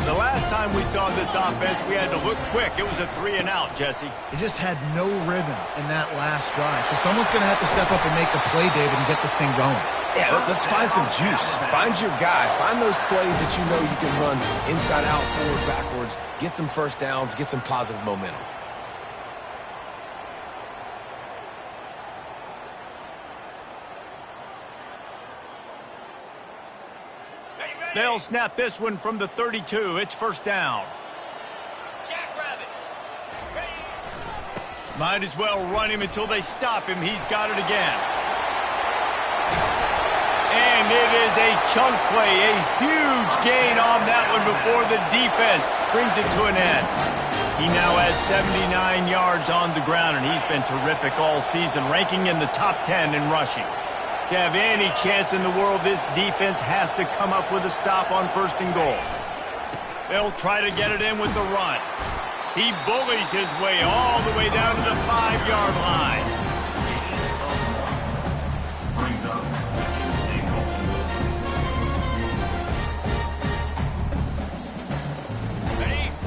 S1: The last time we saw this offense, we had to look quick. It was a 3-and-out, Jesse.
S2: They just had no rhythm in that last drive. So someone's going to have to step up and make a play, David, and get this thing going.
S3: Yeah, let's find some juice. Find your guy. Find those plays that you know you can run inside out, forward, backwards. Get some first downs. Get some positive momentum.
S1: They'll snap this one from the 32. It's 1st down.
S4: Jackrabbit.
S1: Might as well run him until they stop him. He's got it again. And it is a chunk play, a huge gain on that one before the defense brings it to an end. He now has 79 yards on the ground, and he's been terrific all season, ranking in the top 10 in rushing. To have any chance in the world, this defense has to come up with a stop on 1st and goal. They'll try to get it in with the run. He bullies his way all the way down to the 5-yard line.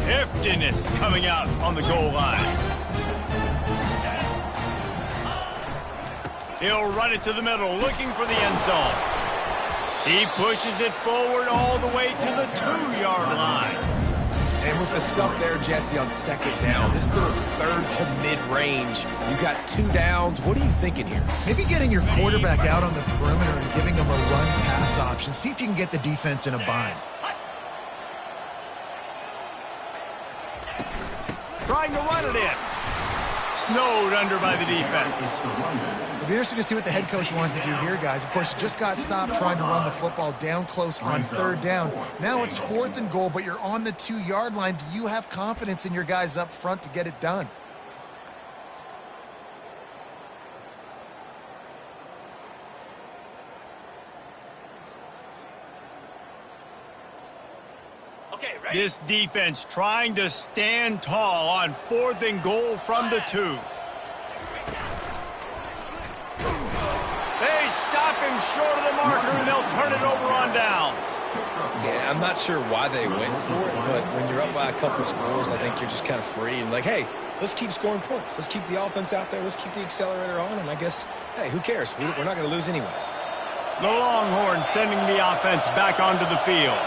S1: Heftiness coming out on the goal line. He'll run it to the middle, looking for the end zone. He pushes it forward all the way to the 2-yard line.
S3: And with the stuff there, Jesse, on 2nd down, this little 3rd to mid-range, you got 2 downs. What are you thinking here?
S2: Maybe getting your quarterback out on the perimeter and giving him a run-pass option. See if you can get the defense in a bind.
S1: Trying to run it in. Snowed under by the defense.
S2: It'll be interesting to see what the head coach wants to do here, guys. Of course, you just got stopped trying to run the football down close on 3rd down. Now it's 4th and goal, but you're on the 2-yard line. Do you have confidence in your guys up front to get it done?
S1: This defense trying to stand tall on 4th and goal from the 2. They stop him short of the marker, and they'll turn it over on downs.
S3: Yeah, I'm not sure why they went for it, but when you're up by a couple scores, I think you're just kind of free and like, hey, let's keep scoring points. Let's keep the offense out there. Let's keep the accelerator on, and I guess, hey, who cares? We're not going to lose anyways.
S1: The Longhorns sending the offense back onto the field.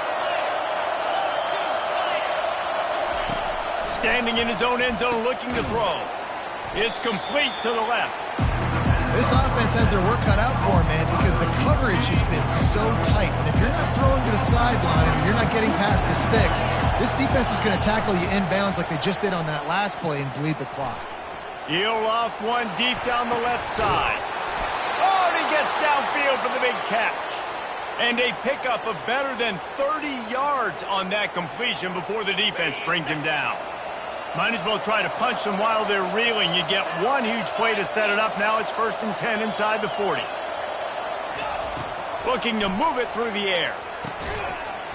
S1: Standing in his own end zone looking to throw. It's complete to the left.
S2: This offense has their work cut out for them, man, because the coverage has been so tight. And if you're not throwing to the sideline or you're not getting past the sticks, this defense is going to tackle you inbounds like they just did on that last play and bleed the clock.
S1: He'll loft one deep down the left side. Oh, and he gets downfield for the big catch. And a pickup of better than 30 yards on that completion before the defense brings him down. Might as well try to punch them while they're reeling. You get one huge play to set it up. Now it's 1st and 10 inside the 40. Looking to move it through the air.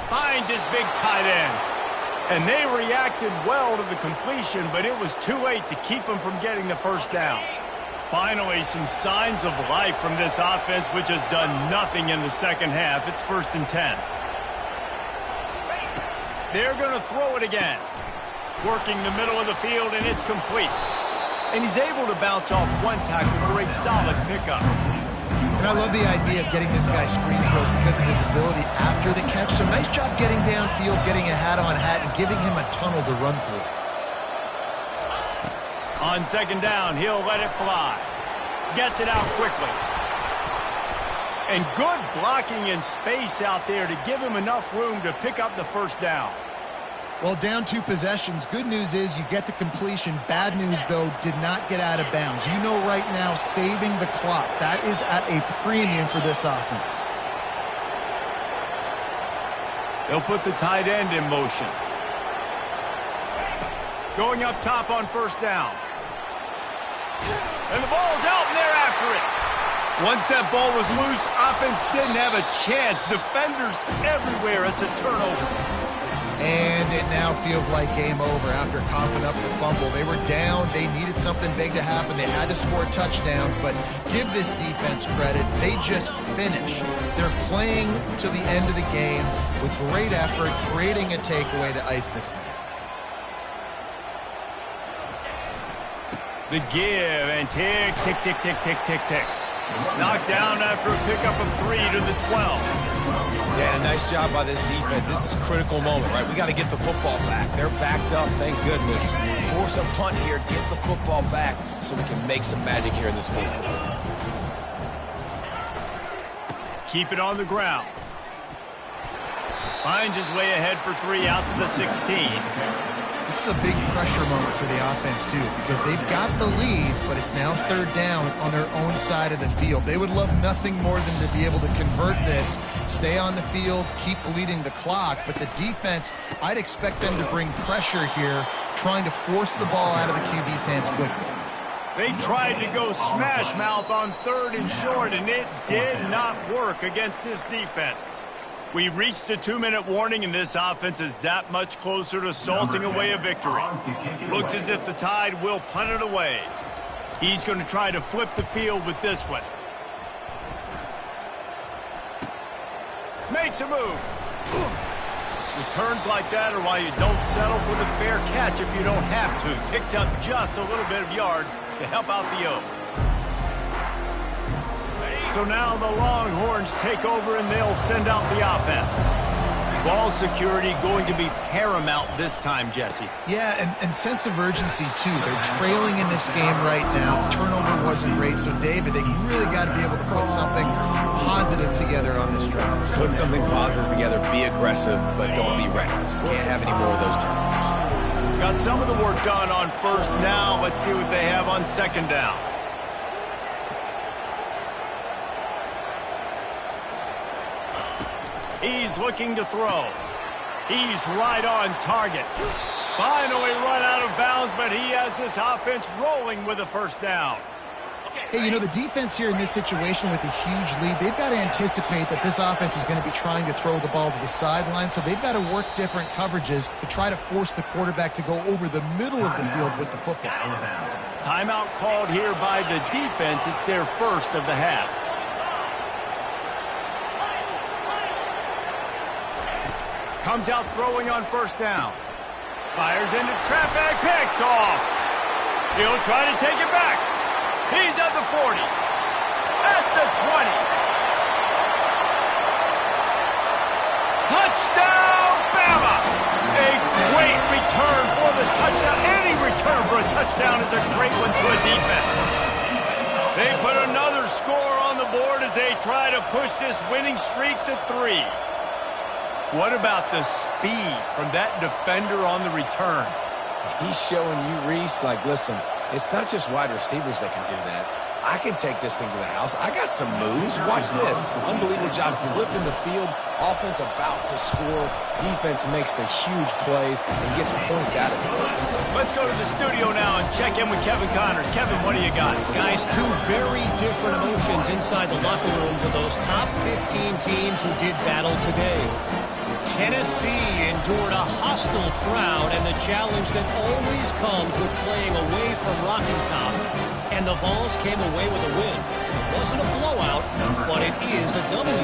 S1: Finds his big tight end. And they reacted well to the completion, but it was too late to keep them from getting the first down. Finally, some signs of life from this offense, which has done nothing in the second half. It's 1st and 10. They're going to throw it again. Working the middle of the field, and it's complete. And he's able to bounce off one tackle for a solid pickup.
S2: And I love the idea of getting this guy screen throws because of his ability after the catch. So nice job getting downfield, getting a hat-on-hat, and giving him a tunnel to run through.
S1: On 2nd down, he'll let it fly. Gets it out quickly. And good blocking in space out there to give him enough room to pick up the first down.
S2: Well, down 2 possessions. Good news is you get the completion. Bad news, though, did not get out of bounds. You know right now, saving the clock. That is at a premium for this offense.
S1: They'll put the tight end in motion. Going up top on 1st down. And the ball's out, and they're after it. Once that ball was loose, offense didn't have a chance. Defenders everywhere. It's a turnover.
S2: And it now feels like game over after coughing up the fumble. They were down. They needed something big to happen. They had to score touchdowns, but give this defense credit. They just finish. They're playing to the end of the game with great effort, creating a takeaway to ice this thing.
S1: The give and tick, tick, tick, tick, tick, tick, tick. Knocked down after a pickup of 3 to the 12.
S3: Yeah, and a nice job by this defense. This is a critical moment, right? We got to get the football back. They're backed up, thank goodness. Force a punt here, get the football back so we can make some magic here in this 4th quarter.
S1: Keep it on the ground. Finds his way ahead for 3 out to the 16.
S2: This is a big pressure moment for the offense, too, because they've got the lead, but it's now 3rd down on their own side of the field. They would love nothing more than to be able to convert this, stay on the field, keep bleeding the clock. But the defense, I'd expect them to bring pressure here, trying to force the ball out of the QB's hands quickly.
S1: They tried to go smash mouth on 3rd and short, and it did not work against this defense. We've reached the 2-minute warning, and this offense is that much closer to salting away a victory. Looks as if the Tide will punt it away. He's going to try to flip the field with this one. Makes a move. Returns like that are why you don't settle for the fair catch if you don't have to. Picks up just a little bit of yards to help out the O. So now the Longhorns take over and they'll send out the offense. Ball security going to be paramount this time, Jesse.
S2: Yeah, and sense of urgency, too. They're trailing in this game right now. The turnover wasn't great, so, David, they really got to be able to put something positive together on this drive.
S3: Put something positive together, be aggressive, but don't be reckless. Can't have any more of those turnovers.
S1: Got some of the work done on 1st. Now let's see what they have on 2nd down. He's looking to throw. He's right on target. Finally run out of bounds, but he has this offense rolling with a 1st down.
S2: Hey, you know, the defense here in this situation with a huge lead, they've got to anticipate that this offense is going to be trying to throw the ball to the sideline, so they've got to work different coverages to try to force the quarterback to go over the middle of the field with the football.
S1: Timeout called here by the defense. It's their 1st of the half. Comes out throwing on first down. Fires into traffic, picked off. He'll try to take it back. He's at the 40. At the 20. Touchdown, Bama! A great return for the touchdown. Any return for a touchdown is a great one to a defense. They put another score on the board as they try to push this winning streak to 3. What about the speed from that defender on the return?
S3: He's showing you, Reese, like, listen, it's not just wide receivers that can do that. I can take this thing to the house. I got some moves. Watch this. Unbelievable job flipping the field. Offense about to score. Defense makes the huge plays and gets points out of it.
S1: Let's go to the studio now and check in with Kevin Connors. Kevin, what do you got?
S5: Guys, two very different emotions inside the locker rooms of those top 15 teams who did battle today. Tennessee endured a hostile crowd and the challenge that always comes with playing away from Rocky Top. And the Vols came away with a win. It wasn't a blowout, but it is a W.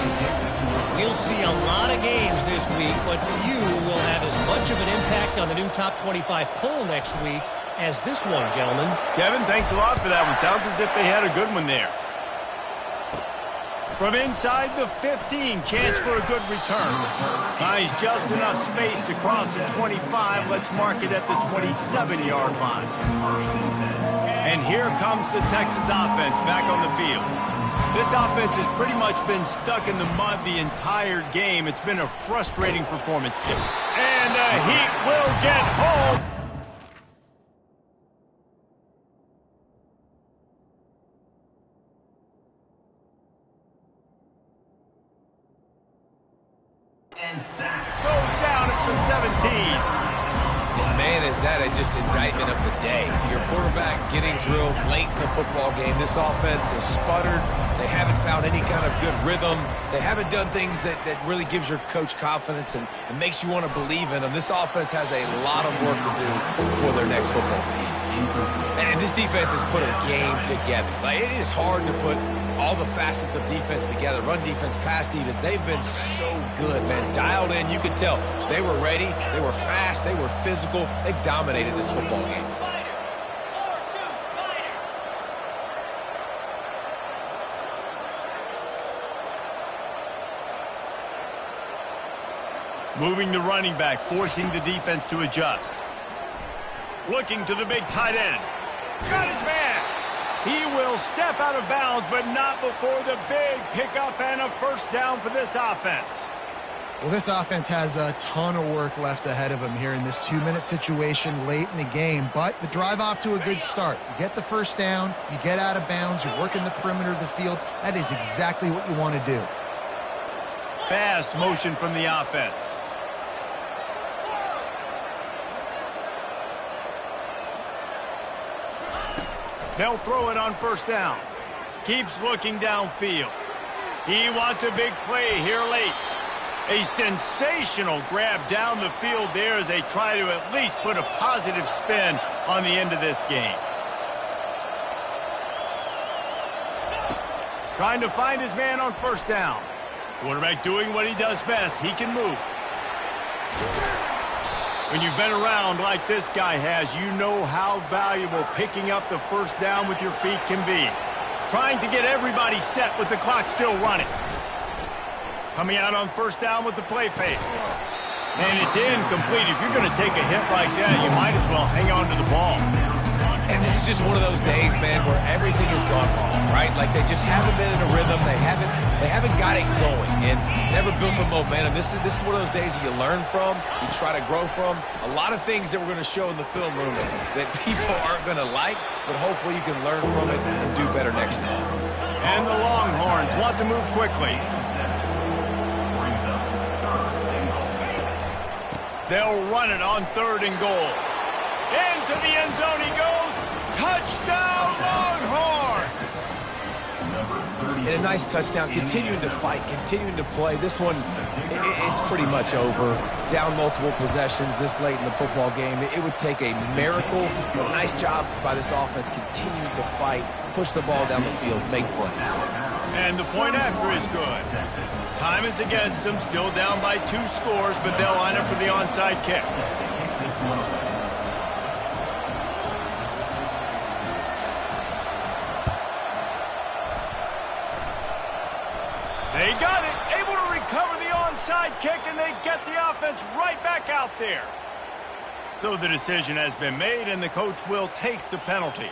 S5: We'll see a lot of games this week, but few will have as much of an impact on the new top 25 poll next week as this one, gentlemen.
S1: Kevin, thanks a lot for that one. Sounds as if they had a good one there. From inside the 15, chance for a good return. Finds just enough space to cross the 25. Let's mark it at the 27-yard line. And here comes the Texas offense back on the field. This offense has pretty much been stuck in the mud the entire game. It's been a frustrating performance. And the Heat will get home. Goes down at the 17.
S3: And man, is that just indictment of the day. Your quarterback getting drilled late in the football game. This offense has sputtered. They haven't found any kind of good rhythm. They haven't done things that really gives your coach confidence and makes you want to believe in them. This offense has a lot of work to do before their next football game. And this defense has put a game together. Like, it is hard to put all the facets of defense together. Run defense, pass defense. They've been so good, man. Dialed in. You could tell they were ready. They were fast. They were physical. They dominated this football game.
S1: Moving the running back, forcing the defense to adjust. Looking to the big tight end. Got his man. He will step out of bounds, but not before the big pickup and a first down for this offense.
S2: Well, this offense has a ton of work left ahead of them here in this 2-minute situation late in the game, but the drive off to a good start. You get the first down, you get out of bounds, you're working the perimeter of the field. That is exactly what you want to do.
S1: Fast motion from the offense. They'll throw it on first down. Keeps looking downfield. He wants a big play here late. A sensational grab down the field there as they try to at least put a positive spin on the end of this game. Trying to find his man on first down. Quarterback doing what he does best. He can move. When you've been around like this guy has, you know how valuable picking up the first down with your feet can be. Trying to get everybody set with the clock still running. Coming out on first down with the play fake. And it's incomplete. If you're going to take a hit like that, you might as well hang on to the ball.
S3: And this is just one of those days, man, where everything has gone wrong, right? Like they just haven't been in a rhythm. They haven't got it going and never built the momentum. This is one of those days that you learn from, you try to grow from. A lot of things that we're going to show in the film room that people aren't going to like, but hopefully you can learn from it and do better next time.
S1: And the Longhorns want to move quickly. They'll run it on 3rd and goal. Into the end zone he goes. Touchdown, Longhorns!
S3: And a nice touchdown, continuing to fight, continuing to play. This one, it's pretty much over. Down multiple possessions this late in the football game. It would take a miracle, but a nice job by this offense continuing to fight, push the ball down the field, make plays.
S1: And the point after is good. Time is against them, still down by 2 scores, but they'll line up for the onside kick. They got it, able to recover the onside kick, and they get the offense right back out there. So the decision has been made, and the coach will take the penalty.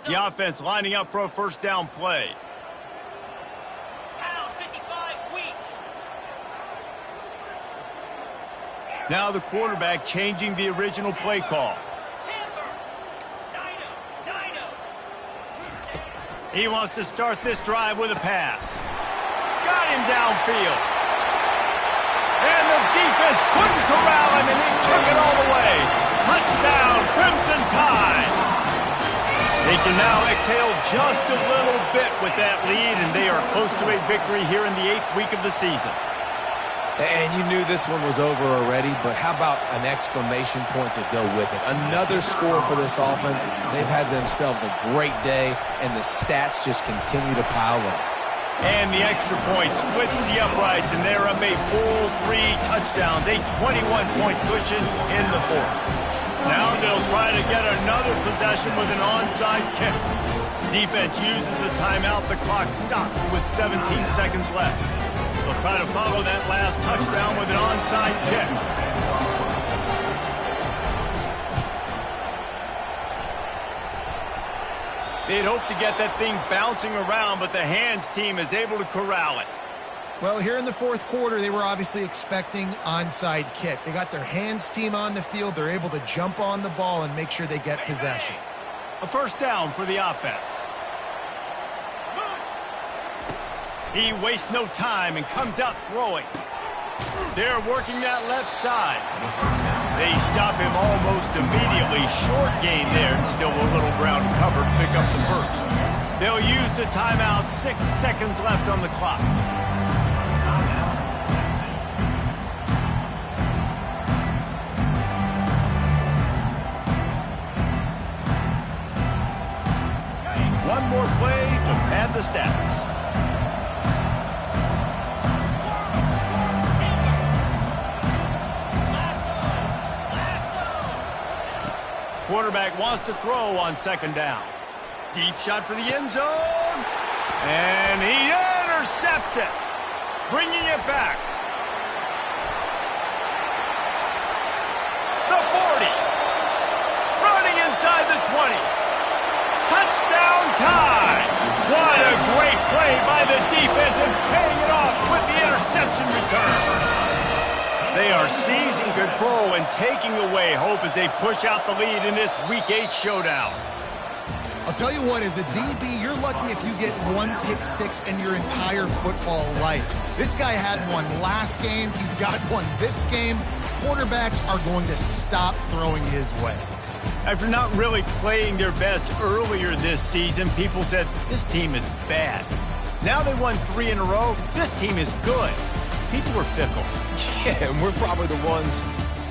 S1: The offense lining up for a first down play.
S4: Pound 55 weak.
S1: Now the quarterback changing the original play call.
S4: Hammer. Dino.
S1: He wants to start this drive with a pass. Got him downfield. And the defense couldn't corral him, and he took it all the way. Touchdown, Crimson Tide. They can now exhale just a little bit with that lead, and they are close to a victory here in the 8th week of the season.
S3: And you knew this one was over already, but how about an exclamation point to go with it? Another score for this offense. They've had themselves a great day, and the stats just continue to pile up.
S1: And the extra point splits the uprights, and they're up a full 3 touchdowns, a 21-point cushion in the 4th. Now they'll try to get another possession with an onside kick. Defense uses a timeout. The clock stops with 17 seconds left. They'll try to follow that last touchdown with an onside kick. They'd hope to get that thing bouncing around, but the hands team is able to corral it.
S2: Well, here in the 4th quarter, they were obviously expecting onside kick. They got their hands team on the field. They're able to jump on the ball and make sure they get possession.
S1: A first down for the offense. He wastes no time and comes out throwing. They're working that left side. They stop him almost immediately. Short gain there, and still a little ground covered. Pick up the first. They'll use the timeout. 6 seconds left on the clock. One more play to pad the stats. Quarterback wants to throw on 2nd down. Deep shot for the end zone. And he intercepts it, bringing it back. The 40. Running inside the 20. Touchdown Tide! What a great play by the defense and paying it off with the interception return. They are seizing control and taking away hope as they push out the lead in this Week 8 showdown.
S2: I'll tell you what, as a DB, you're lucky if you get 1 pick six in your entire football life. This guy had one last game. He's got one this game. Quarterbacks are going to stop throwing his way.
S1: After not really playing their best earlier this season, people said, this team is bad. Now they won 3 in a row. This team is good. People are fickle.
S3: Yeah, and we're probably the ones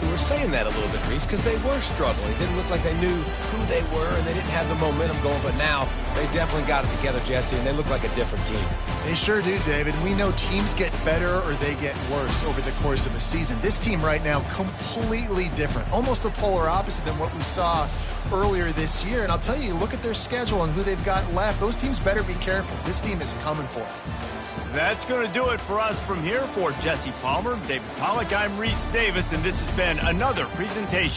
S3: who were saying that a little bit, Reese, because they were struggling. It didn't look like they knew who they were, and they didn't have the momentum going. But now they definitely got it together, Jesse, and they look like a different team.
S2: They sure do, David. We know teams get better or they get worse over the course of a season. This team right now, completely different. Almost the polar opposite than what we saw earlier this year. And I'll tell you, look at their schedule and who they've got left. Those teams better be careful. This team is coming for them.
S1: That's going to do it for us from here. For Jesse Palmer, David Pollack, I'm Reese Davis, and this has been another presentation